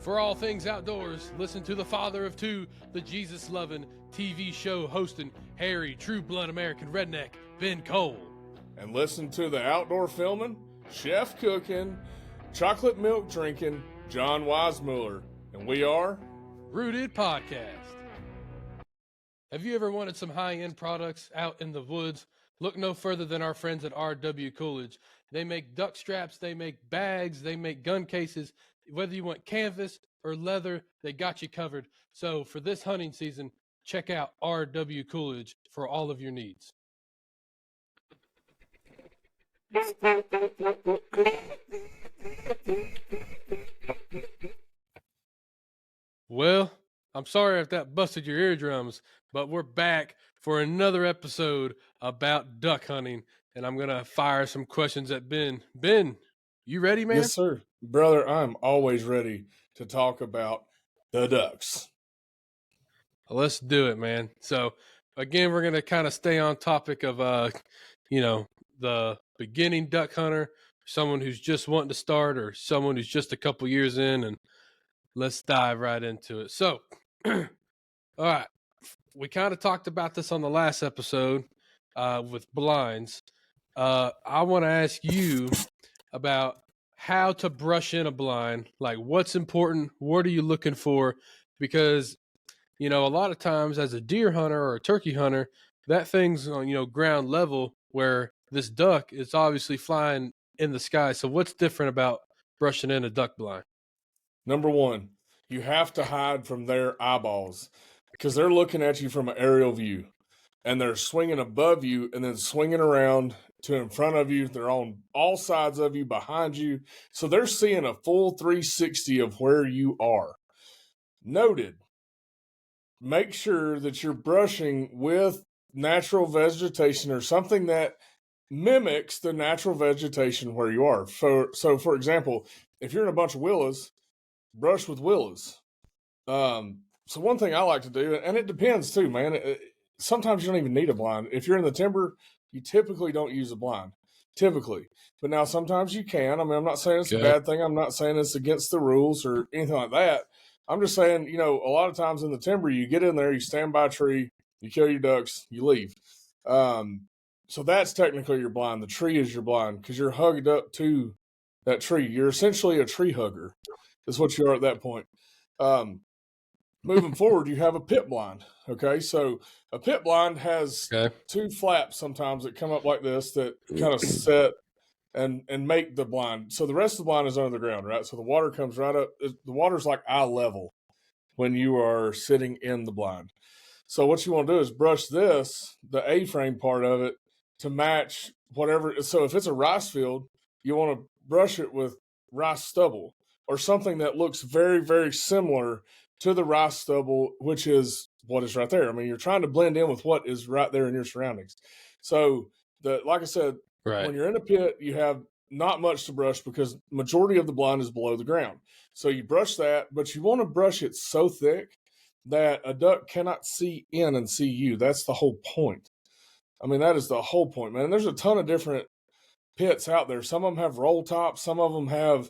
For all things outdoors, listen to the father of two, the Jesus-loving TV show hosting hairy, true-blood American redneck, Ben Cole. And listen to the outdoor filming, chef cooking, chocolate milk drinking, John Weismuller. And we are Rooted Podcast. Have you ever wanted some high-end products out in the woods? Look no further than our friends at R.W. Coolidge. They make duck straps, they make bags, they make gun cases. Whether you want canvas or leather, they got you covered. So for this hunting season, check out R.W. Coolidge for all of your needs. Well, I'm sorry if that busted your eardrums, but we're back for another episode about duck hunting, and I'm going to fire some questions at Ben. Ben, you ready, man? Yes, sir. Brother, I'm always ready to talk about the ducks. Let's do it, man. So, again, we're going to kind of stay on topic of, the beginning duck hunter, someone who's just wanting to start or someone who's just a couple years in, and let's dive right into it. So, all right, we kind of talked about this on the last episode with blinds. I want to ask you about how to brush in a blind, like what's important, what are you looking for? Because, a lot of times as a deer hunter or a turkey hunter, that thing's on, ground level, where this duck is obviously flying in the sky. So what's different about brushing in a duck blind? Number one, you have to hide from their eyeballs because they're looking at you from an aerial view and they're swinging above you and then swinging around to in front of you. They're on all sides of you, behind you. So they're seeing a full 360 of where you are. Noted. Make sure that you're brushing with natural vegetation or something that mimics the natural vegetation where you are. So for example, if you're in a bunch of willows, brush with willows. So one thing I like to do, and it depends too, man. Sometimes you don't even need a blind. If you're in the timber, you typically don't use a blind, typically. But now sometimes you can. I mean, I'm not saying it's a bad thing. I'm not saying it's against the rules or anything like that. I'm just saying, a lot of times in the timber, you get in there, you stand by a tree, you kill your ducks, you leave. So that's technically your blind. The tree is your blind because you're hugged up to that tree. You're essentially a tree hugger. Is what you are at that point. Moving forward, you have a pit blind. Okay, so a pit blind has two flaps sometimes that come up like this that kind of set and make the blind. So the rest of the blind is under the ground, right? So the water comes right up. The water's like eye level when you are sitting in the blind. So what you want to do is brush this, the A-frame part of it, to match whatever. So if it's a rice field, you want to brush it with rice stubble or something that looks very, very similar to the rice stubble, which is what is right there. I mean, you're trying to blend in with what is right there in your surroundings. So like I said, when you're in a pit, you have not much to brush because majority of the blind is below the ground. So you brush that, but you want to brush it so thick that a duck cannot see in and see you. That's the whole point. I mean, that is the whole point, man. And there's a ton of different pits out there. Some of them have roll tops. Some of them have,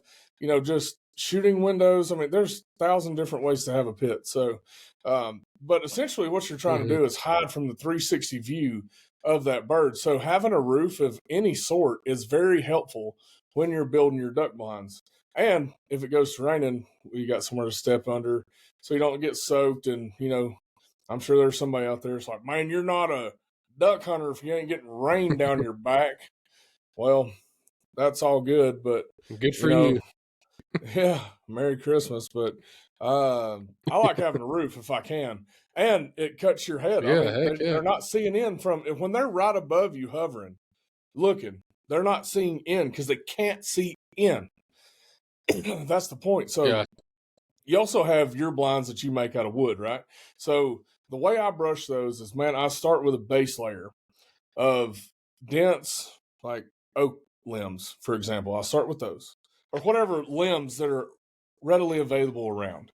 just shooting windows. I mean, there's 1,000 different ways to have a pit. So, but essentially what you're trying to do is hide from the 360 view of that bird. So having a roof of any sort is very helpful when you're building your duck blinds. And if it goes to raining, you got somewhere to step under so you don't get soaked. And, I'm sure there's somebody out there that's like, man, you're not a duck hunter if you ain't getting rain down your back. Well, that's all good, but good for you. Yeah, Merry Christmas. But I like having a roof if I can, and it cuts your head. Yeah, I mean, they're not seeing in from when they're right above you, hovering, looking. They're not seeing in because they can't see in. That's the point. So you also have your blinds that you make out of wood, right? So the way I brush those is, man, I start with a base layer of dense, like oak limbs, for example. I'll start with those, or whatever limbs that are readily available around.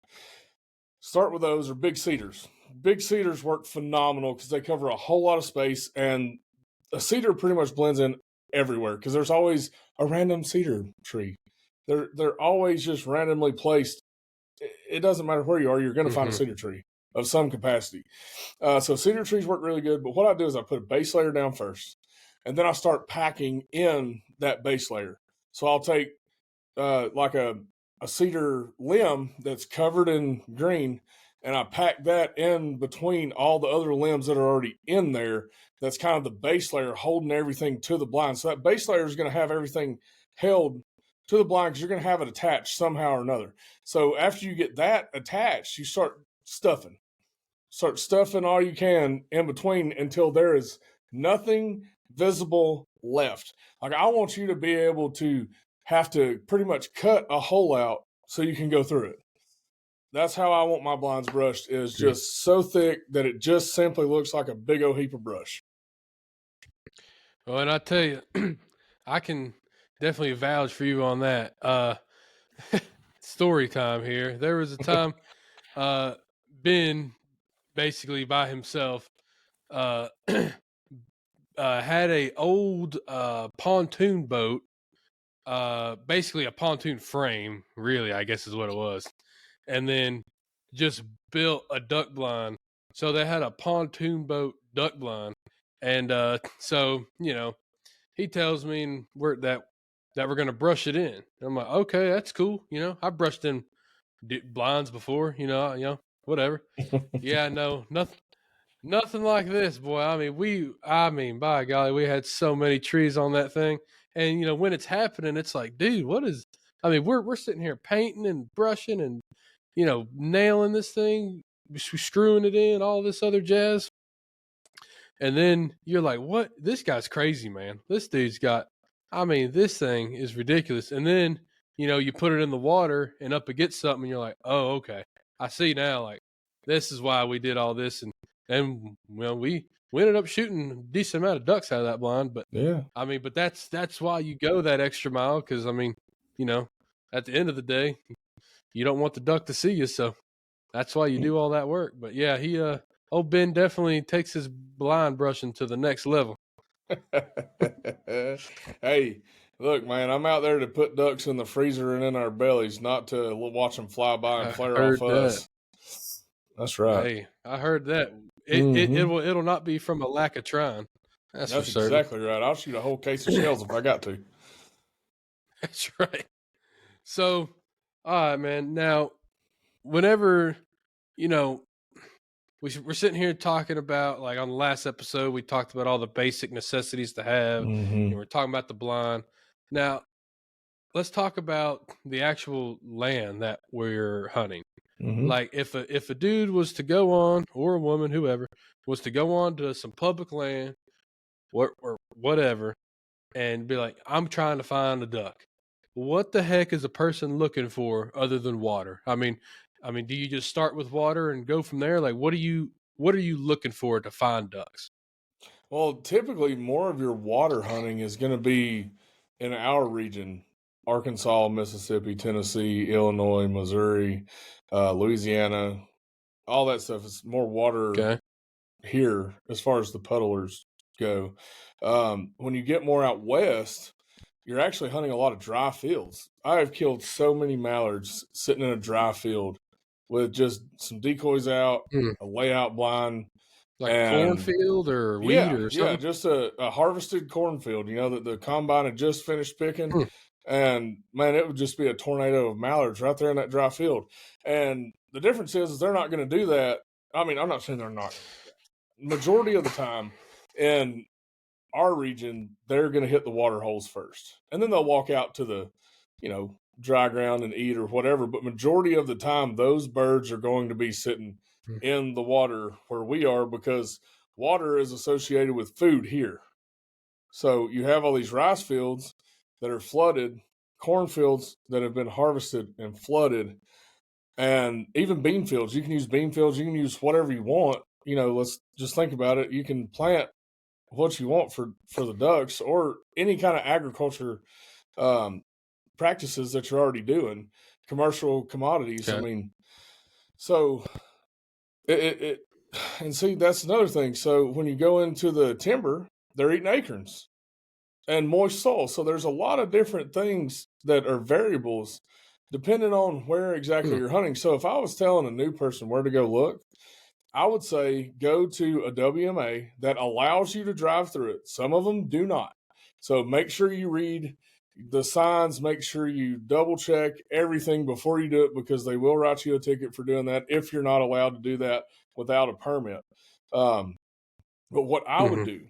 Start with those, or big cedars. Big cedars work phenomenal because they cover a whole lot of space, and a cedar pretty much blends in everywhere because there's always a random cedar tree. They're always just randomly placed it doesn't matter where you are, you're going to find a cedar tree of some capacity. So cedar trees work really good. But what I do is I put a base layer down first, and then I start packing in that base layer. So I'll take like a cedar limb that's covered in green, and I pack that in between all the other limbs that are already in there. That's kind of the base layer holding everything to the blind. So that base layer is going to have everything held to the blind because you're going to have it attached somehow or another. So after you get that attached, you start stuffing. Start stuffing all you can in between until there is nothing visible left. Like, I want you to be able to have to pretty much cut a hole out so you can go through it. That's how I want my blinds brushed, is just so thick that it just simply looks like a big old heap of brush. Well, and I tell you, I can definitely vouch for you on that. Story time here. There was a time Ben, basically by himself, had a old pontoon boat, basically a pontoon frame, really, I guess is what it was, and then just built a duck blind. So they had a pontoon boat duck blind, and so he tells me that we're gonna brush it in. I'm like, okay, that's cool. I brushed in blinds before. Whatever. Yeah, no, nothing like this, boy. I mean, by golly, we had so many trees on that thing, and when it's happening, it's like, dude, what is? We're sitting here painting and brushing and nailing this thing, screwing it in, all this other jazz, and then you're like, what? This guy's crazy, man. This dude's got. This thing is ridiculous. And then you put it in the water and up against something, and you're like, oh, okay, I see now. Like, this is why we did all this, and we ended up shooting a decent amount of ducks out of that blind. But yeah, but that's why you go that extra mile, because at the end of the day, you don't want the duck to see you, so that's why you do all that work. But yeah, old Ben definitely takes his blind brushing to the next level. Hey, look, man, I'm out there to put ducks in the freezer and in our bellies, not to watch them fly by and flare off us. That's right. Hey, I heard that. It'll not be from a lack of trying. That's for certain. Exactly right. I'll shoot a whole case of shells if I got to. That's right. So, all right, man. Now, whenever we're sitting here talking about, like, on the last episode, we talked about all the basic necessities to have, and we're talking about the blind. Now, let's talk about the actual land that we're hunting. Like, if a dude was to go on, or a woman, whoever, was to go on to some public land or whatever, and be like, I'm trying to find a duck. What the heck is a person looking for other than water? Do you just start with water and go from there? Like, what are you looking for to find ducks? Well, typically more of your water hunting is going to be in our region: Arkansas, Mississippi, Tennessee, Illinois, Missouri, Louisiana. All that stuff is more water here as far as the puddlers go. When you get more out west, you're actually hunting a lot of dry fields. I have killed so many mallards sitting in a dry field with just some decoys out, a layout blind. Like a cornfield or wheat or something? Yeah, just a harvested cornfield, that the combine had just finished picking. And, man, it would just be a tornado of mallards right there in that dry field. And the difference is they're not going to do that. I'm not saying they're not. Majority of the time in our region, they're going to hit the water holes first. And then they'll walk out to the, dry ground and eat or whatever. But majority of the time, those birds are going to be sitting in the water where we are, because water is associated with food here. So you have all these rice fields that are flooded, cornfields that have been harvested and flooded, and even bean fields. You can use bean fields. You can use whatever you want. Let's just think about it. You can plant what you want for the ducks, or any kind of agriculture practices that you're already doing, commercial commodities. Okay. So and see, that's another thing. So when you go into the timber, they're eating acorns and moist soil. So there's a lot of different things that are variables depending on where exactly you're hunting. So if I was telling a new person where to go look, I would say go to a WMA that allows you to drive through it. Some of them do not. So make sure you read the signs, make sure you double check everything before you do it, because they will write you a ticket for doing that if you're not allowed to do that without a permit. But what I would do,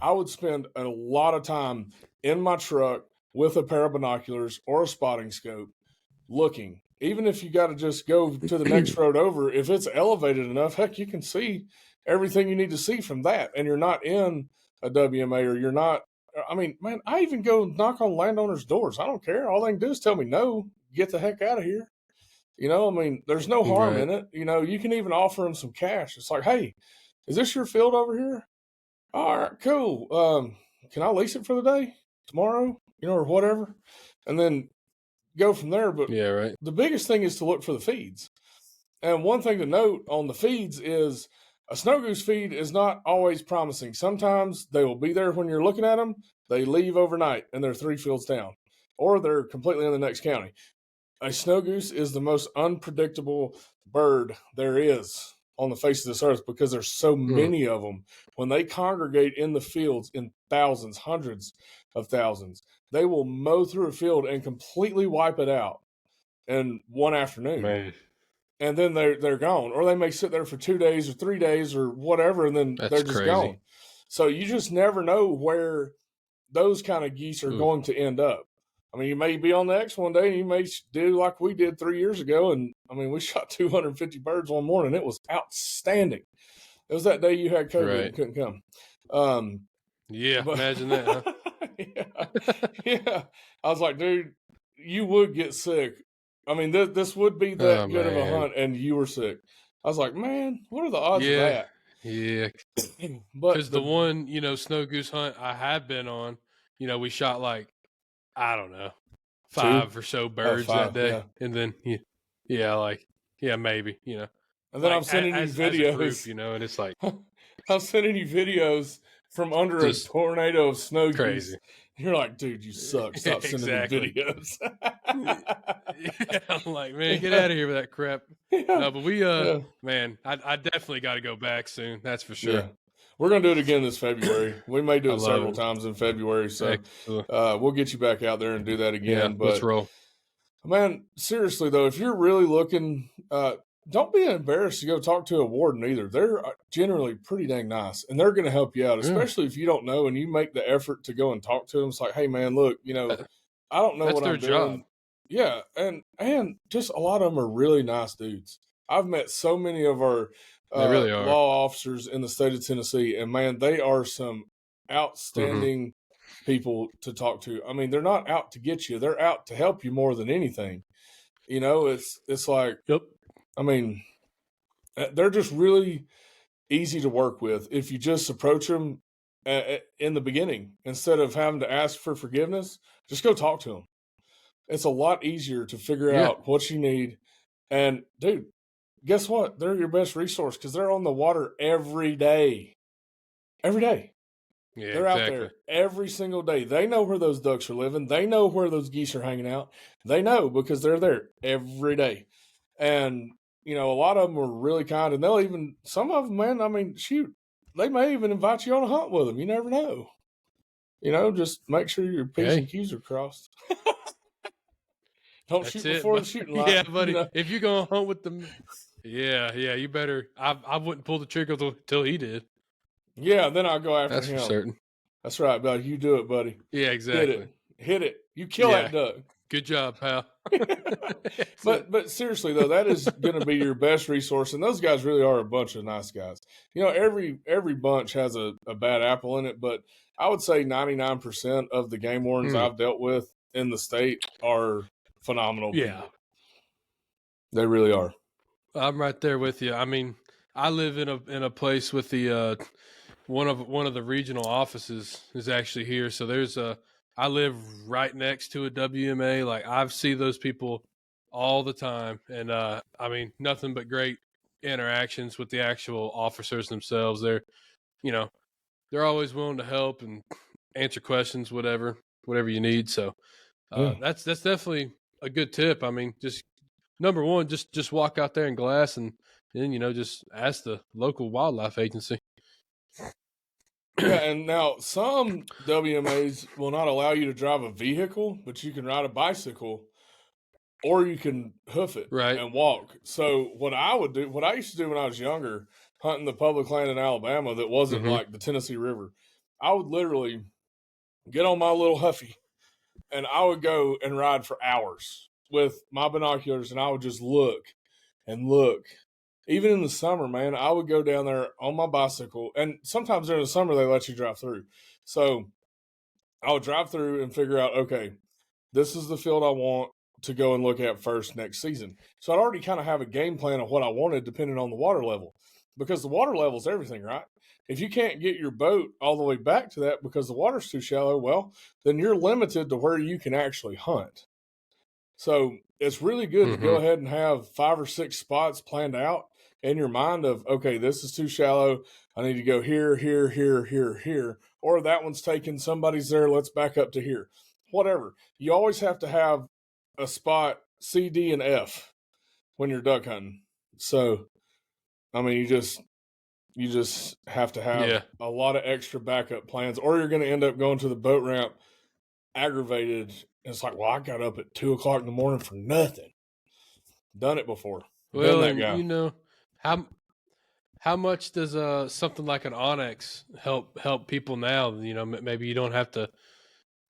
I would spend a lot of time in my truck with a pair of binoculars or a spotting scope looking. Even if you got to just go to the next road over, if it's elevated enough, heck, you can see everything you need to see from that. And you're not in a WMA, or you're not. I mean, man, I even go knock on landowners' doors. I don't care. All they can do is tell me no, get the heck out of here. You know, I mean, there's no harm in it. You know, you can even offer them some cash. It's like, hey, is this your field over here? All right, cool. Can I lease it for the day tomorrow? You know, or whatever, and then go from there. But the biggest thing is to look for the feeds. And one thing to note on the feeds is a snow goose feed is not always promising. Sometimes they will be there when you're looking at them. They leave overnight and they're 3 fields down, or they're completely in the next county. A snow goose is the most unpredictable bird there is on the face of this earth, because there's so many of them. When they congregate in the fields in thousands, hundreds of thousands, they will mow through a field and completely wipe it out in one afternoon. Man. And then they're gone. Or they may sit there for 2 days or 3 days or whatever, and then they're just gone. So you just never know where those kind of geese are going to end up. I mean, you may be on the X one day and you may do like we did 3 years ago. And I mean, we shot 250 birds one morning. It was outstanding. It was that day you had COVID and couldn't come. Imagine that, huh? Yeah. I was like, dude, you would get sick. I mean, this would be that good of a hunt, and you were sick. I was like, man, what are the odds of that? Yeah. But because the one, snow goose hunt I have been on, we shot like, I don't know, 5 or so birds that day. Yeah. And then, maybe, And then I'm sending you videos, as a group, and it's like, I'm sending you videos from under a tornado of snow crazy. Geese. You're like, dude, you suck. Stop sending me videos. I'm like, man, get out of here with that crap. No, but we, man, I definitely got to go back soon. That's for sure. Yeah. We're going to do it again this February. We may do it several times in February. So we'll get you back out there and do that again. Yeah, let's roll. Man, seriously, though, if you're really looking, don't be embarrassed to go talk to a warden either. They're generally pretty dang nice, and they're going to help you out, especially if you don't know and you make the effort to go and talk to them. It's like, hey, man, look, I don't know what I'm doing. Job. Yeah, and just a lot of them are really nice dudes. I've met so many of our law officers in the state of Tennessee, and, man, they are some outstanding people to talk to. I mean, they're not out to get you. They're out to help you more than anything. It's like, I mean, they're just really easy to work with if you just approach them in the beginning. Instead of having to ask for forgiveness, just go talk to them. It's a lot easier to figure out what you need. And, dude, guess what? They're your best resource because they're on the water every day. Every day. Yeah, they're out there every single day. They know where those ducks are living. They know where those geese are hanging out. They know because they're there every day. And, a lot of them are really kind. And they'll even, some of them, man, I mean, shoot, they may even invite you on a hunt with them. You never know. Just make sure your P's and Q's are crossed. Don't shoot before the shooting line. Yeah, buddy. If you're going to hunt with them, you better. I wouldn't pull the trigger till he did. Yeah, then I'll go after him. That's for certain. That's right, buddy. You do it, buddy. Yeah, exactly. Hit it. You kill that duck. Good job, pal. But seriously though, that is going to be your best resource, and those guys really are a bunch of nice guys. Every bunch has a bad apple in it, but I would say 99% of the game wardens I've dealt with in the state are phenomenal people. They really are. I'm right there with you. I mean, I live in a place with the one of the regional offices is actually here. So I live right next to a WMA. Like, I see those people all the time, and I mean, nothing but great interactions with the actual officers themselves. They're always willing to help and answer questions, whatever you need. So that's definitely a good tip. I mean, just number one, just walk out there and glass, and then just ask the local wildlife agency. Yeah, and now some WMAs will not allow you to drive a vehicle, but you can ride a bicycle or you can hoof it Right. and walk. So what I would do, what I used to do when I was younger, hunting the public land in Alabama that wasn't like the Tennessee River, I would literally get on my little huffy and I would go and ride for hours with my binoculars and I would just look and look. Even in the summer, man, I would go down there on my bicycle, and sometimes during the summer they let you drive through. So I would drive through and figure out, okay, this is the field I want to go and look at first next season. So I'd already kind of have a game plan of what I wanted depending on the water level, because the water level is everything, right? If you can't get your boat all the way back to that because the water's too shallow, well, then you're limited to where you can actually hunt. So it's really good to go ahead and have 5 or 6 spots planned out in your mind of, okay, this is too shallow. I need to go here, here, here, here, here. Or that one's taken, somebody's there, let's back up to here. Whatever. You always have to have a spot C, D, and F when you're duck hunting. So, I mean, you just have to have a lot of extra backup plans, or you're going to end up going to the boat ramp aggravated. It's like, well, I got up at 2:00 in the morning for nothing. Done it before. Well, and how much does something like an Onyx help people now? Maybe you don't have to.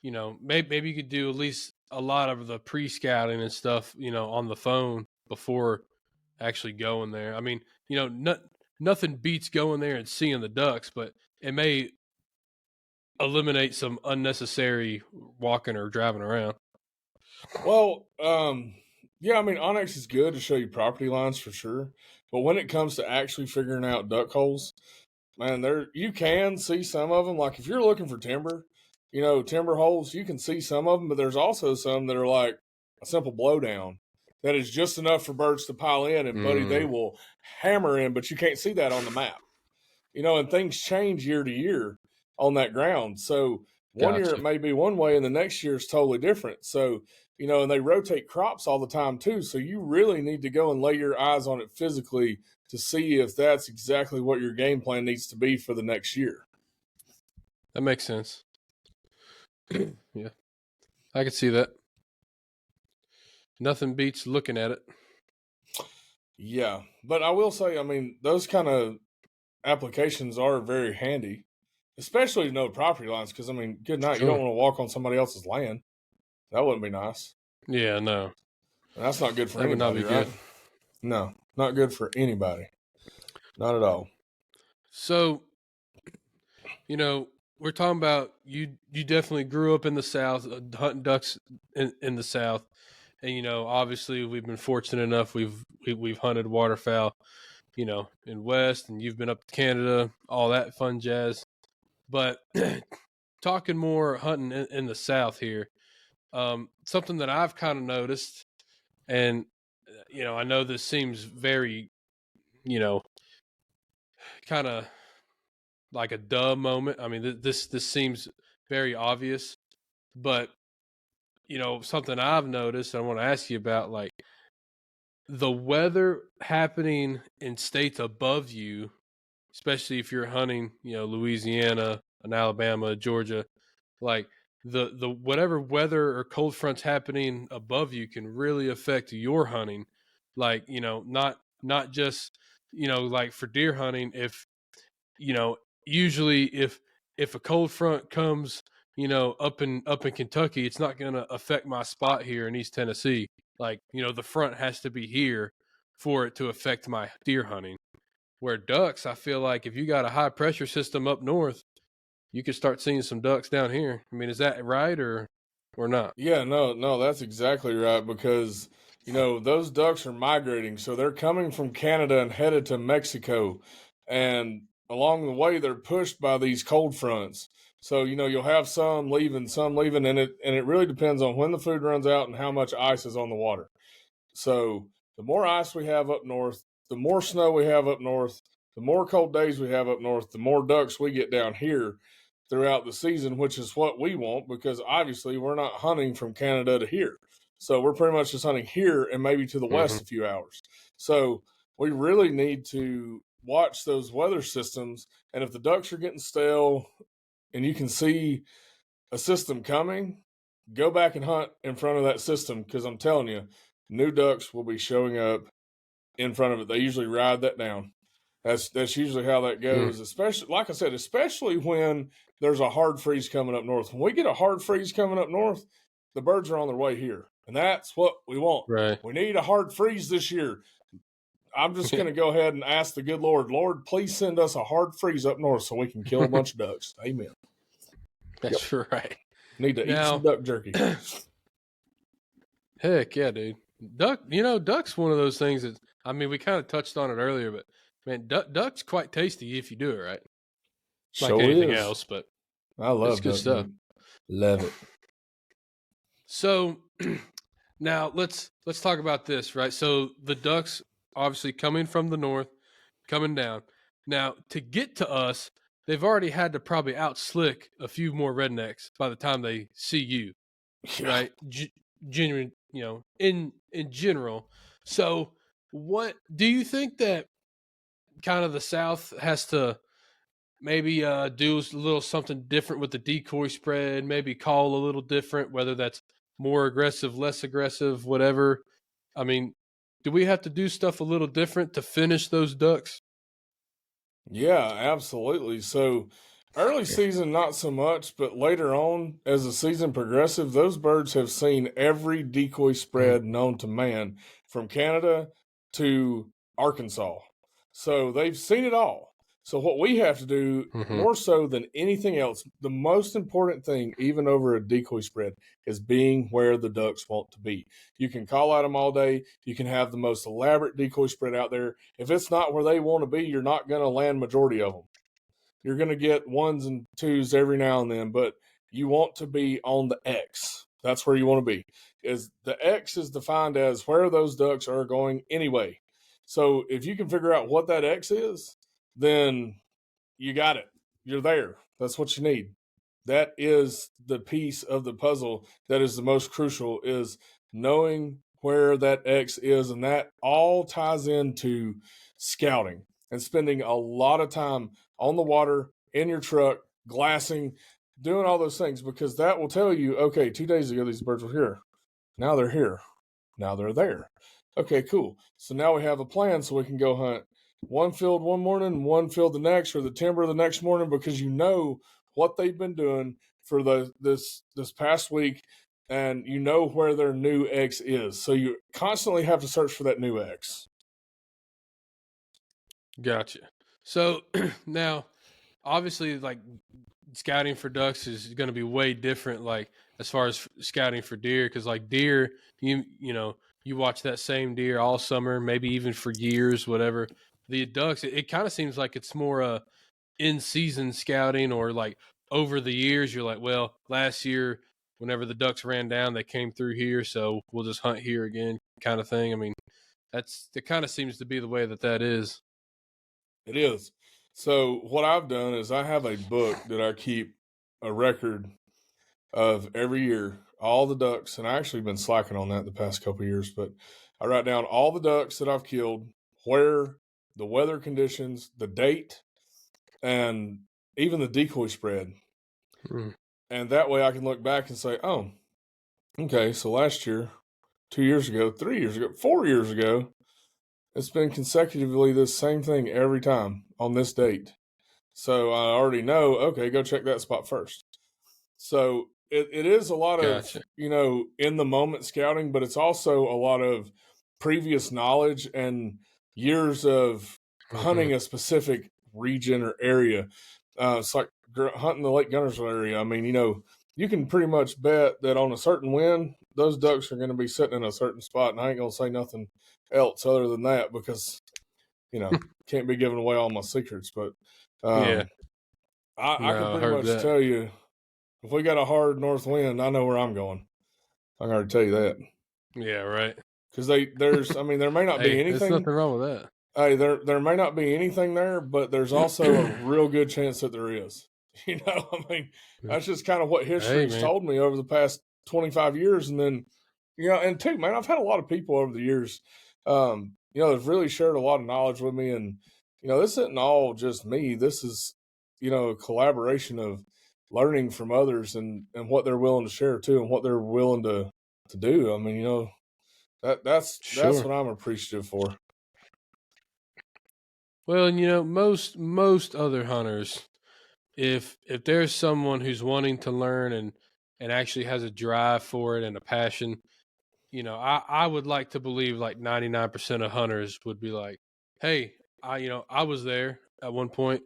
Maybe you could do at least a lot of the pre-scouting and stuff. On the phone before actually going there. I mean, nothing beats going there and seeing the ducks, but it may eliminate some unnecessary walking or driving around. Well, yeah, I mean, Onyx is good to show you property lines for sure, but when it comes to actually figuring out duck holes, man, you can see some of them. Like if you're looking for timber, timber holes, you can see some of them, but there's also some that are like a simple blowdown that is just enough for birds to pile in, and buddy, they will hammer in, but you can't see that on the map. And things change year to year on that ground. So one year it may be one way and the next year is totally different. So, and they rotate crops all the time too. So you really need to go and lay your eyes on it physically to see if that's exactly what your game plan needs to be for the next year. That makes sense. Yeah, I could see that. Nothing beats looking at it. Yeah, but I will say, I mean, those kind of applications are very handy, especially to know property lines. Because I mean, good night. Sure. You don't want to walk on somebody else's land. That wouldn't be nice. Yeah, no. And that's not good for anybody. That would not be right? Good. No, not good for anybody. Not at all. So, we're talking about you definitely grew up in the South, hunting ducks in the South. And, obviously we've been fortunate enough. We've hunted waterfowl, in West, and you've been up to Canada, all that fun jazz. But talking more hunting in the South here, something that I've kind of noticed, and, I know this seems very, kind of like a duh moment. I mean, this seems very obvious, but something I've noticed, I want to ask you about, like the weather happening in states above you, especially if you're hunting, Louisiana and Alabama, Georgia, like the whatever weather or cold fronts happening above you can really affect your hunting. Like, not just, like for deer hunting, if, usually if a cold front comes, up in Kentucky, it's not going to affect my spot here in East Tennessee. Like, the front has to be here for it to affect my deer hunting. Where ducks, I feel like if you got a high pressure system up north, you could start seeing some ducks down here. I mean, is that right or not? Yeah, no, that's exactly right, because those ducks are migrating, so they're coming from Canada and headed to Mexico, and along the way they're pushed by these cold fronts. So you'll have some leaving, and it really depends on when the food runs out and how much ice is on the water. So the more ice we have up north, the more snow we have up north, the more cold days we have up north, the more ducks we get down here throughout the season, which is what we want, because obviously we're not hunting from Canada to here. So we're pretty much just hunting here and maybe to the west a few hours. So we really need to watch those weather systems. And if the ducks are getting stale and you can see a system coming, go back and hunt in front of that system, because I'm telling you, new ducks will be showing up in front of it. They usually ride that down. That's usually how that goes, especially, like I said, especially when there's a hard freeze coming up north. When we get a hard freeze coming up north, the birds are on their way here. And that's what we want. Right. We need a hard freeze this year. I'm just going to go ahead and ask the good Lord, Lord, please send us a hard freeze up north so we can kill a bunch of ducks. Amen. That's right. Need to eat some duck jerky. Heck yeah, dude. Duck's one of those things that, I mean, we kind of touched on it earlier, but man, duck's quite tasty if you do it right. Sure like anything is. else, but I love it's good stuff. Love it. So now let's talk about this, right? So the ducks obviously coming from the north, coming down. Now to get to us, they've already had to probably outslick a few more rednecks by the time they see you, right? Genuine, in general. So what do you think that kind of the South has to maybe do a little something different with the decoy spread, maybe call a little different, whether that's more aggressive, less aggressive, whatever? I mean, do we have to do stuff a little different to finish those ducks? Yeah, absolutely. So early season, not so much, but later on, as the season progressive, those birds have seen every decoy spread known to man, from Canada to Arkansas. So they've seen it all. So what we have to do, more so than anything else, the most important thing, even over a decoy spread, is being where the ducks want to be. You can call at them all day. You can have the most elaborate decoy spread out there. If it's not where they want to be, you're not going to land majority of them. You're going to get ones and twos every now and then, but you want to be on the X. That's where you want to be. Is the X is defined as where those ducks are going anyway. So if you can figure out what that X is, then you got it. You're there. That's what you need. That is the piece of the puzzle that is the most crucial, is knowing where that X is. And that all ties into scouting and spending a lot of time on the water, in your truck, glassing, doing all those things, because that will tell you, okay, 2 days ago, these birds were here. Now they're here. Now they're there. Okay, cool. So now we have a plan so we can go hunt one field one morning, one field the next, or the timber the next morning, because you know what they've been doing for this past week, and you know where their new X is. So you constantly have to search for that new X. Gotcha. So now, obviously, like scouting for ducks is going to be way different, like as far as scouting for deer, because like deer, you watch that same deer all summer, maybe even for years, whatever. The ducks, it kind of seems like it's more in season scouting, or like over the years, you're like, well, last year, whenever the ducks ran down, they came through here, so we'll just hunt here again, kind of thing. I mean, it kind of seems to be the way that is. It is. So what I've done is I have a book that I keep a record of every year, all the ducks, and I actually been slacking on that the past couple of years, but I write down all the ducks that I've killed, where, the weather conditions, the date, and even the decoy spread. And that way I can look back and say, oh, okay, so last year, 2 years ago, 3 years ago, 4 years ago, it's been consecutively this same thing every time on this date. So I already know, okay, go check that spot first. So it is a lot of, in the moment scouting, but it's also a lot of previous knowledge and years of hunting a specific region or area. It's like hunting the Lake Gunnersville area. I mean, you can pretty much bet that on a certain wind, those ducks are going to be sitting in a certain spot. And I ain't going to say nothing else other than that, because, can't be giving away all my secrets. But I can pretty much tell you, if we got a hard north wind, I know where I'm going. I can already tell you that. Yeah, right. Because there may not be anything. There's nothing wrong with that. Hey, there may not be anything there, but there's also a real good chance that there is. That's just kind of what history's told me over the past 25 years. And then And too, man, I've had a lot of people over the years, they've really shared a lot of knowledge with me. And, this isn't all just me. This is, a collaboration of learning from others and what they're willing to share too, and what they're willing to do. I mean, that's Sure. what I'm appreciative for. Well, and most other hunters, if there's someone who's wanting to learn and actually has a drive for it and a passion, I would like to believe like 99% of hunters would be like, hey, I was there at one point.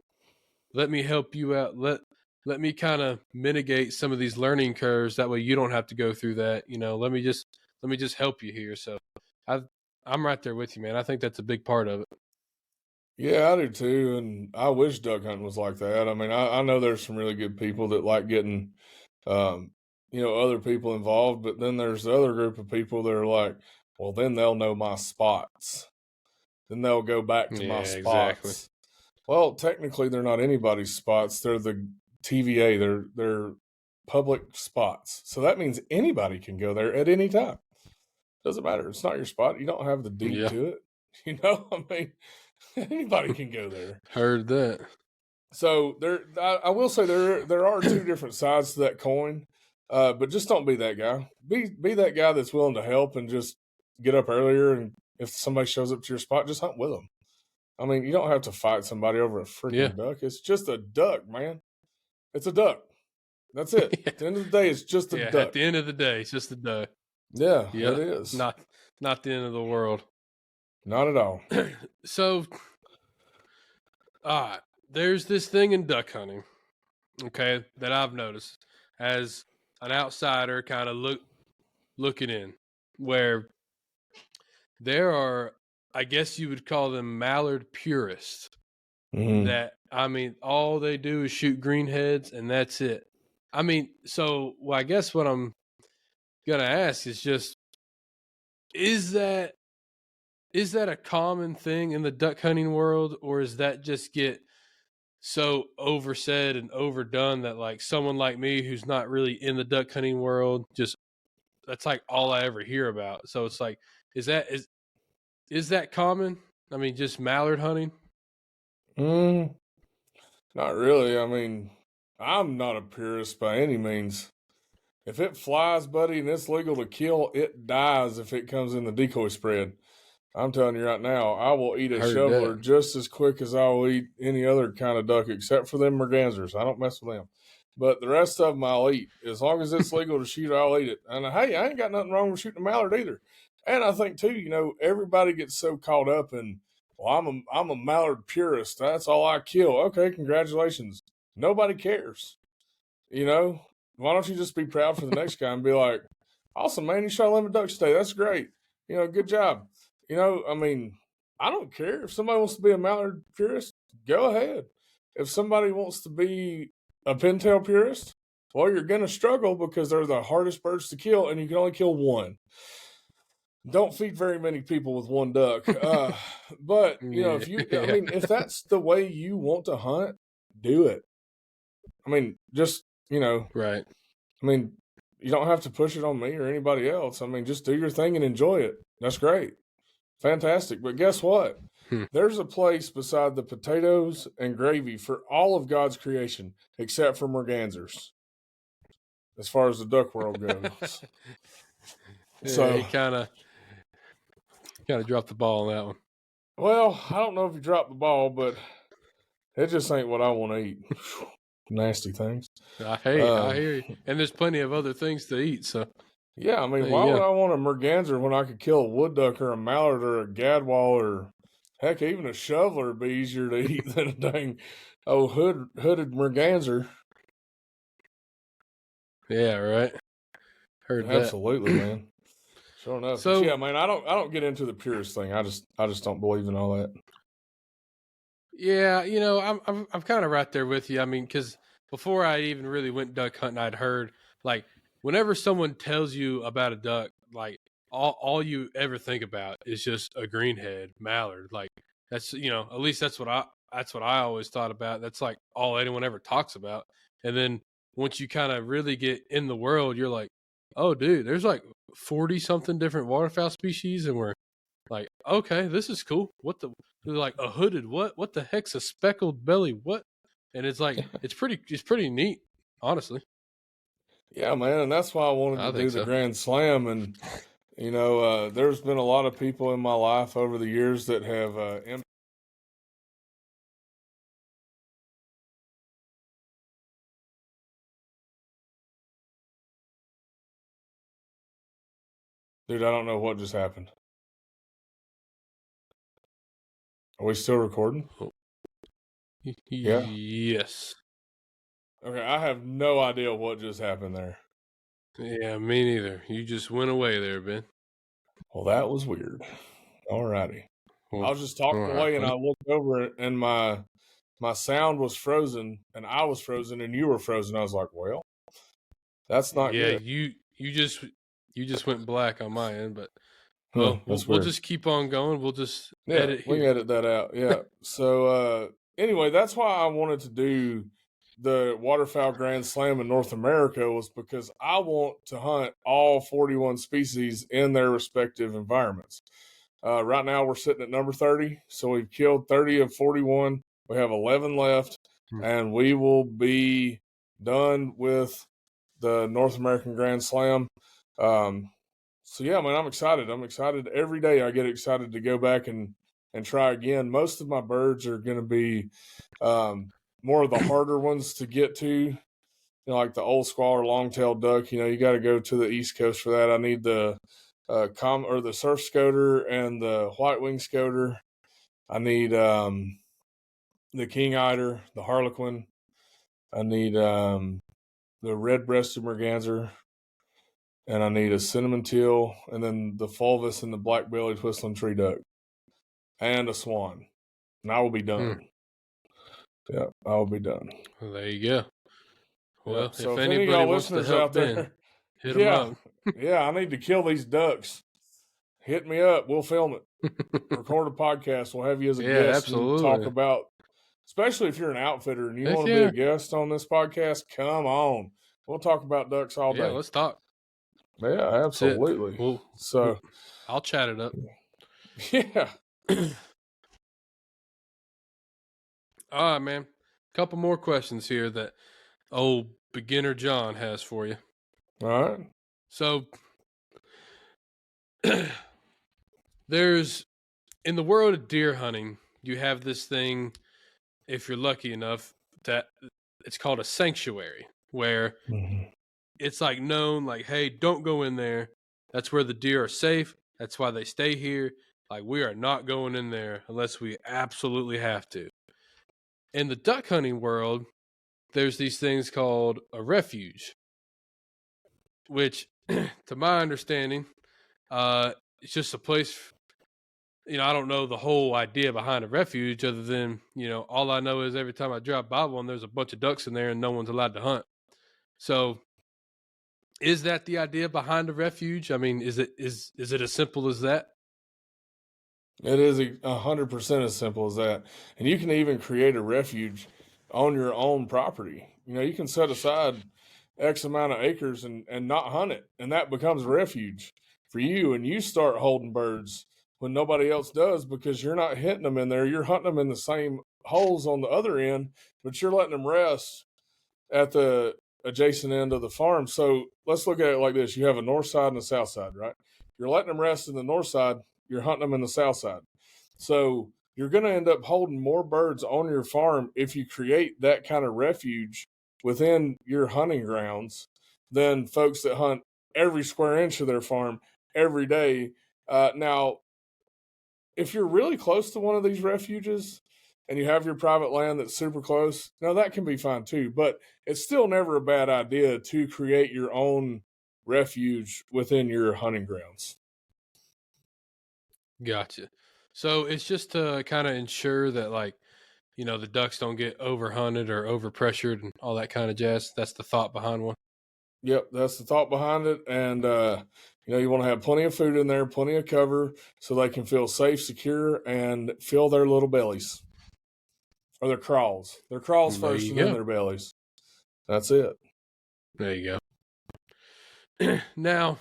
Let me help you out. Let me kind of mitigate some of these learning curves. That way you don't have to go through that. Let me just help you here. So I'm right there with you, man. I think that's a big part of it. Yeah, I do too, and I wish duck hunting was like that. I mean, I know there's some really good people that like getting, um, other people involved, but then there's the other group of people that are like, well, then they'll know my spots. Then they'll go back to my Yeah, exactly. spots. Well, technically, they're not anybody's spots. They're the TVA. They're public spots. So that means anybody can go there at any time. Doesn't matter. It's not your spot. You don't have the deed Yeah, to it. I mean, anybody can go there. heard that. So I will say there are two different sides to that coin, but just don't be that guy. Be that guy that's willing to help and just get up earlier. And if somebody shows up to your spot, just hunt with them. I mean, you don't have to fight somebody over a Yeah. freaking duck. It's just a duck, man. It's a duck. That's it. At the end of the day, it's just a Yeah, duck. at the end of the day, it's just a duck. Yeah, Yeah, it is. not the end of the world. Not at all. So, there's this thing in duck hunting, okay, that I've noticed as an outsider, kind of looking in, where there are, I guess you would call them mallard purists. That, I mean, all they do is shoot greenheads, and that's it. I mean, so well, I guess what I'm gonna ask is just, is that a common thing in the duck hunting world, or is that just get so oversaid and overdone that like someone like me who's not really in the duck hunting world, just that's like all I ever hear about. So it's like, is that common? I mean, just mallard hunting? Mm, not really. I mean, I'm not a purist by any means. If it flies, buddy, and it's legal to kill, it dies if it comes in the decoy spread. I'm telling you right now, I will eat a Heard shoveler that. just as quick as I will eat any other kind of duck, except for them mergansers. I don't mess with them. But the rest of them I'll eat. As long as it's legal to shoot, I'll eat it. And hey, I ain't got nothing wrong with shooting a mallard either. And I think too, everybody gets so caught up in, well, I'm a mallard purist. That's all I kill. Okay, congratulations. Nobody cares. Why don't you just be proud for the next guy and be like, awesome, man, you shot 11 ducks today. That's great. Good job. I mean, I don't care. If somebody wants to be a mallard purist, go ahead. If somebody wants to be a pintail purist, well, you're going to struggle because they're the hardest birds to kill and you can only kill one. Don't feed very many people with one duck. But, Yeah. if that's the way you want to hunt, do it. I mean, just, Right. I mean, you don't have to push it on me or anybody else. I mean, just do your thing and enjoy it. That's great. Fantastic. But guess what? There's a place beside the potatoes and gravy for all of God's creation, except for mergansers, as far as the duck world goes. Yeah, So, he kind of dropped the ball on that one. well, I don't know if you dropped the ball, but it just ain't what I want to eat. Nasty things. I hear you. And there's plenty of other things to eat. So Yeah, I mean, there why you would go. I want a merganser when I could kill a wood duck or a mallard or a gadwall or heck, even a shoveler would be easier to eat than a dang hooded merganser. Yeah, right. Heard that. Absolutely, man. Sure enough. But So yeah, man, I don't get into the purist thing. I just don't believe in all that. yeah, I'm kind of right there with you. I mean, because before I even really went duck hunting, I'd heard like whenever someone tells you about a duck, like all you ever think about is just a greenhead mallard. Like that's at least that's what I always thought about. That's like all anyone ever talks about. And then once you kind of really get in the world, you're like, oh, dude, there's like 40 something different waterfowl species, and we're like, okay, this is cool. What the? They're like a hooded what? What the heck's a speckled belly? What? And it's like it's pretty neat, honestly. Yeah, man, and that's why I wanted I to do think the so. Grand Slam. And there's been a lot of people in my life over the years that have dude, I don't know what just happened. Are we still recording? Yeah. Yes. Okay, I have no idea what just happened there. Yeah, me neither. You just went away there, Ben. Well, that was weird. Alrighty. Well, I was just talking all right, away, and buddy. I looked over it, and my sound was frozen, and I was frozen, and you were frozen. I was like, well, that's not Yeah, good. you just went black on my end, but Huh, well, that's we'll weird. just keep on going. We'll just Yeah, edit we can here. edit that out. Yeah. So anyway, that's why I wanted to do the Waterfowl Grand Slam in North America, was because I want to hunt all 41 species in their respective environments. Right now we're sitting at number 30. So we've killed 30 of 41. We have 11 left, and we will be done with the North American Grand Slam. So yeah, man, I'm excited. I'm excited every day. I get excited to go back and try again. Most of my birds are going to be more of the harder ones to get to, like the old squaw or long-tailed duck. You got to go to the East Coast for that. I need the the surf scoter and the white wing scoter. I need the king eider, the harlequin. I need the red-breasted merganser, and I need a cinnamon teal, and then the fulvous and the black-bellied whistling tree duck, and a swan, and I will be done. Yeah, I will be done. Well, there you go. Yeah. Well, So if if any of anybody y'all wants to listeners help out Ben, there, hit him yeah, up. yeah, I need to kill these ducks. Hit me up. We'll film it. Record a podcast. We'll have you as a Yeah, guest and talk absolutely. about, especially if you're an outfitter and you Heck want to be yeah. a guest on this podcast, come on. We'll talk about ducks all Yeah, day. let's talk. Yeah, That's it. absolutely. So, I'll chat it up. yeah. All right, man. Couple more questions here that old beginner John has for you. All right. So there's, in the world of deer hunting, you have this thing, if you're lucky enough, that it's called a sanctuary, where it's like known, like, hey, don't go in there. That's where the deer are safe. That's why they stay here. Like, we are not going in there unless we absolutely have to. In the duck hunting world, there's these things called a refuge, which, to my understanding, it's just a place. I don't know the whole idea behind a refuge, other than all I know is every time I drive by one, there's a bunch of ducks in there, and no one's allowed to hunt. So, is that the idea behind a refuge? I mean, is it as simple as that? It is 100% as simple as that. And you can even create a refuge on your own property. You can set aside X amount of acres and not hunt it. And that becomes a refuge for you. And you start holding birds when nobody else does, because you're not hitting them in there. You're hunting them in the same holes on the other end, but you're letting them rest at the adjacent end of the farm. So let's look at it like this. You have a north side and a south side, right? You're letting them rest in the north side. You're hunting them in the south side. So you're going to end up holding more birds on your farm if you create that kind of refuge within your hunting grounds than folks that hunt every square inch of their farm every day. Now, if you're really close to one of these refuges and you have your private land that's super close, now that can be fine too. But it's still never a bad idea to create your own refuge within your hunting grounds. Gotcha. So it's just to kind of ensure that, like, the ducks don't get overhunted or overpressured and all that kind of jazz. That's the thought behind one. Yep, that's the thought behind it. And, you want to have plenty of food in there, plenty of cover, so they can feel safe, secure, and fill their little bellies or their crawls. Their crawls There first you and then go. their bellies. That's it. There you go. Now,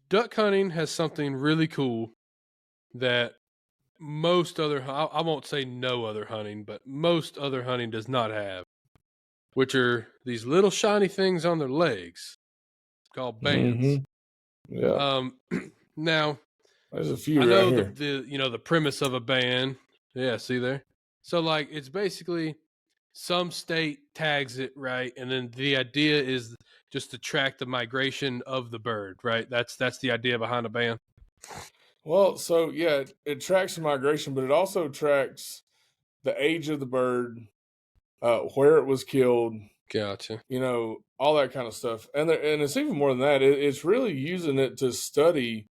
duck hunting has something really cool that most other, I won't say no other hunting, but most other hunting does not have, which are these little shiny things on their legs called bands. Yeah. Now, There's a few I right know here. the premise of a band. Yeah, see there. So like it's basically some state tags it right, and then the idea is just to track the migration of the bird, right? That's the idea behind a band. Well, so yeah, it tracks the migration, but it also tracks the age of the bird, where it was killed, Gotcha. all that kind of stuff. And it's even more than that. It's really using it to study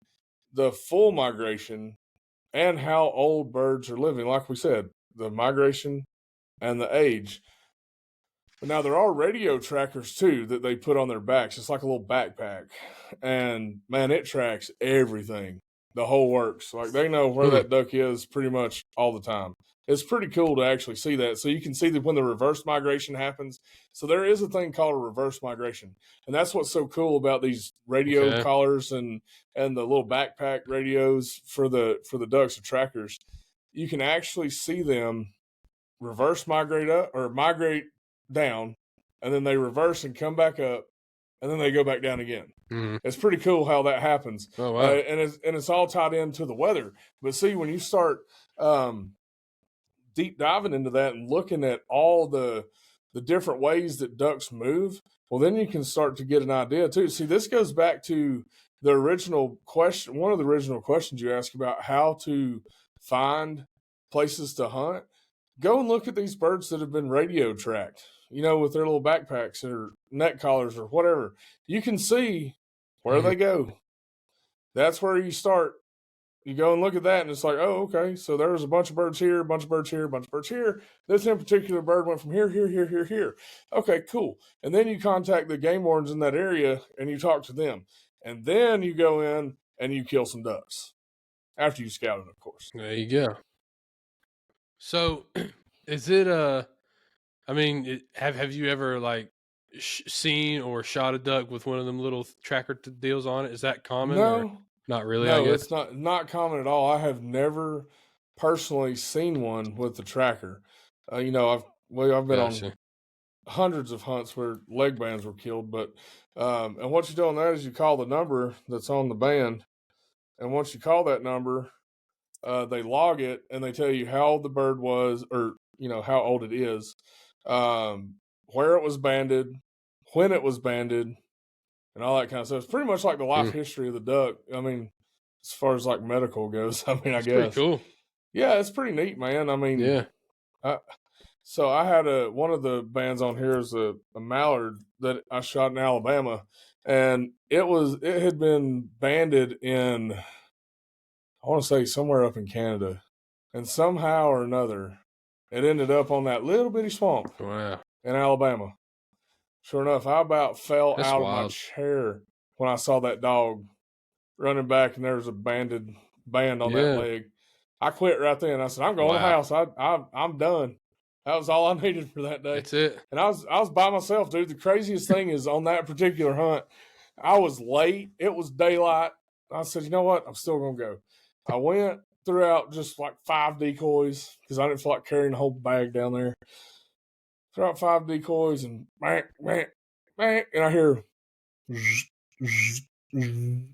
the full migration and how old birds are living. Like we said, the migration and the age. But now there are radio trackers too that they put on their backs. It's like a little backpack, and man, it tracks everything, the whole works. Like they know where Hmm. that duck is pretty much all the time. It's pretty cool to actually see that. So you can see that when the reverse migration happens. So there is a thing called a reverse migration, and that's what's so cool about these radio Okay. collars and the little backpack radios for the ducks or trackers. You can actually see them reverse migrate up or migrate down, and then they reverse and come back up, and then they go back down again. Hmm. It's pretty cool how that happens, Oh wow. and it's all tied into the weather. But see, when you start deep diving into that and looking at all the different ways that ducks move, well, then you can start to get an idea too. See, this goes back to the original question. One of the original questions you asked about how to find places to hunt. Go and look at these birds that have been radio tracked, with their little backpacks or neck collars or whatever. You can see where Hmm. they go. That's where you start. You go and look at that, and it's like, oh, okay. So there's a bunch of birds here, a bunch of birds here, a bunch of birds here. This in particular bird went from here, here, here, here, here. Okay, cool. And then you contact the game wardens in that area and you talk to them. And then you go in and you kill some ducks after you scout it, of course. There you go. So, is it I mean, have you ever like seen or shot a duck with one of them little tracker deals on it? Is that common or No, not really? I no, guess. it's not common at all. I have never personally seen one with the tracker. I've been on Gotcha. hundreds of hunts where leg bands were killed, but and what you do on that is you call the number that's on the band, and once you call that number, they log it and they tell you how old the bird was, or how old it is, where it was banded, when it was banded, and all that kind of stuff. It's pretty much like the Hmm. life history of the duck. I mean, as far as like medical goes, I mean, I It's pretty guess. cool. Yeah, it's pretty neat, man. I mean, Yeah. I, so I had one of the bands on here is a mallard that I shot in Alabama, and it had been banded in, I want to say somewhere up in Canada, and somehow or another, it ended up on that little bitty swamp Wow. in Alabama. Sure enough, I about fell That's out of my wild. chair when I saw that dog running back, and there was a banded band on that Yeah. leg. I quit right then. I said, "I'm going to the Wow. house. I'm done." That was all I needed for that day. That's it. And I was by myself, dude. The craziest thing is on that particular hunt, I was late. It was daylight. I said, "You know what? I'm still gonna go." I went, threw out just like 5 decoys because I didn't feel like carrying the whole bag down there. Threw out 5 decoys and bang, bang, bang, and I hear and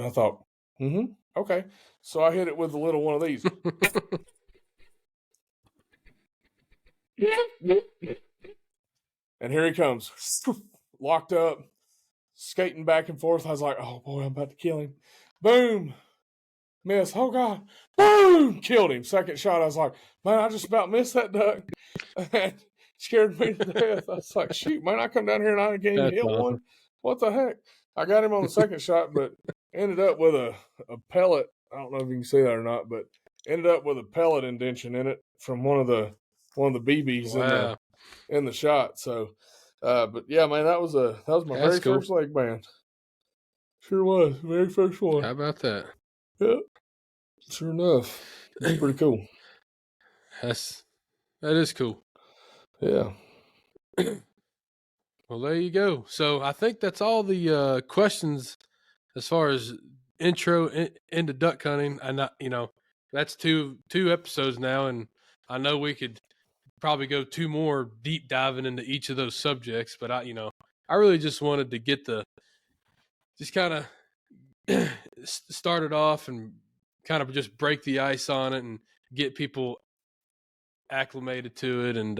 I thought, okay. So I hit it with a little one of these. And here he comes. Locked up, skating back and forth. I was like, oh boy, I'm about to kill him. Boom. Miss. Oh God. Boom. Killed him. Second shot. I was like, man, I just about missed that duck. And scared me to death. I was like, shoot, man, I come down here and I can't even That's hit one. awesome. What the heck? I got him on the second shot, but ended up with a pellet. I don't know if you can see that or not, but ended up with a pellet indention in it from one of the BBs Wow. in the shot. So, but yeah, man, that was my That's very cool. first leg band. Sure was, very first one. How about that? Yeah, sure enough, it's pretty cool. That is cool. Yeah. Well, there you go. So I think that's all the questions as far as intro into duck hunting. And that's two episodes now, and I know we could probably go two more deep diving into each of those subjects. But I really just wanted to get just kind of started off and kind of just break the ice on it and get people acclimated to it, and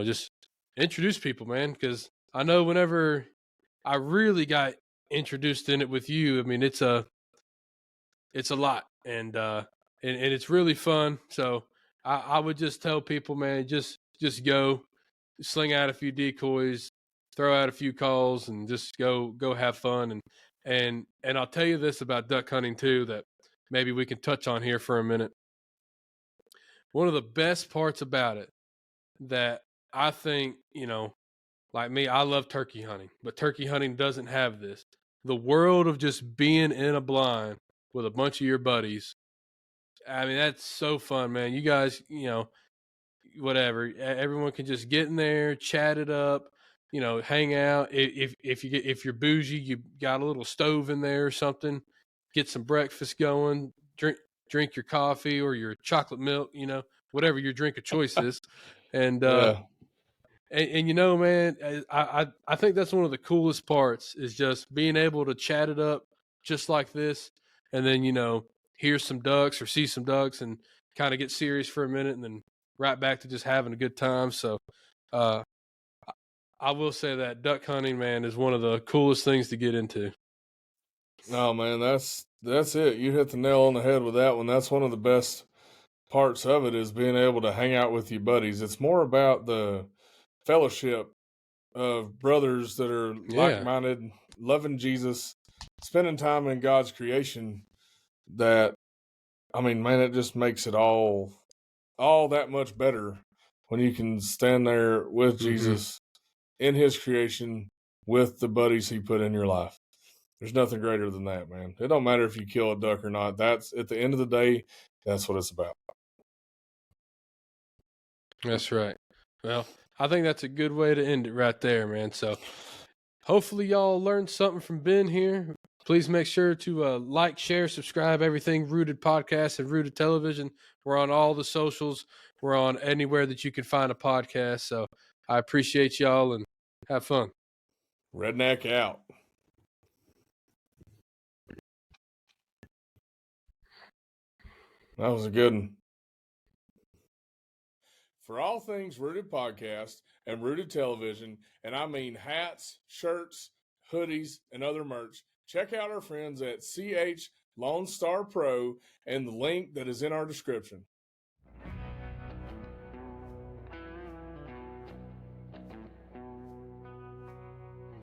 just introduce people, man, because I know whenever I really got introduced in it with you, I mean it's a lot, and it's really fun. So I would just tell people, man, just go sling out a few decoys, throw out a few calls, and just go have fun. And I'll tell you this about duck hunting too, that maybe we can touch on here for a minute. One of the best parts about it that I think, like me, I love turkey hunting, but turkey hunting doesn't have this. The world of just being in a blind with a bunch of your buddies. I mean, that's so fun, man. You guys, whatever, everyone can just get in there, chat it up, hang out. If you're bougie, you got a little stove in there or something. Get some breakfast going. Drink your coffee or your chocolate milk. Whatever your drink of choice is, and Yeah. and man, I think that's one of the coolest parts is just being able to chat it up just like this, and then hear some ducks or see some ducks and kind of get serious for a minute, and then right back to just having a good time. So, uh, I will say that duck hunting, man, is one of the coolest things to get into. No, man, that's it. You hit the nail on the head with that one. That's one of the best parts of it is being able to hang out with your buddies. It's more about the fellowship of brothers that are Yeah, like-minded, loving Jesus, spending time in God's creation. That, I mean, man, it just makes it all that much better when you can stand there with mm-hmm. Jesus in his creation with the buddies he put in your life. There's nothing greater than that, man. It don't matter if you kill a duck or not. That's at the end of the day, that's what it's about. That's right. Well, I think that's a good way to end it right there, man. So hopefully y'all learned something from Ben here. Please make sure to like, share, subscribe, everything Rooted Podcast and Rooted Television. We're on all the socials. We're on anywhere that you can find a podcast. So I appreciate y'all and have fun. Redneck out. That was a good one. For all things Rooted Podcast and Rooted Television, and I mean hats, shirts, hoodies, and other merch, check out our friends at CH Lone Star Pro and the link that is in our description.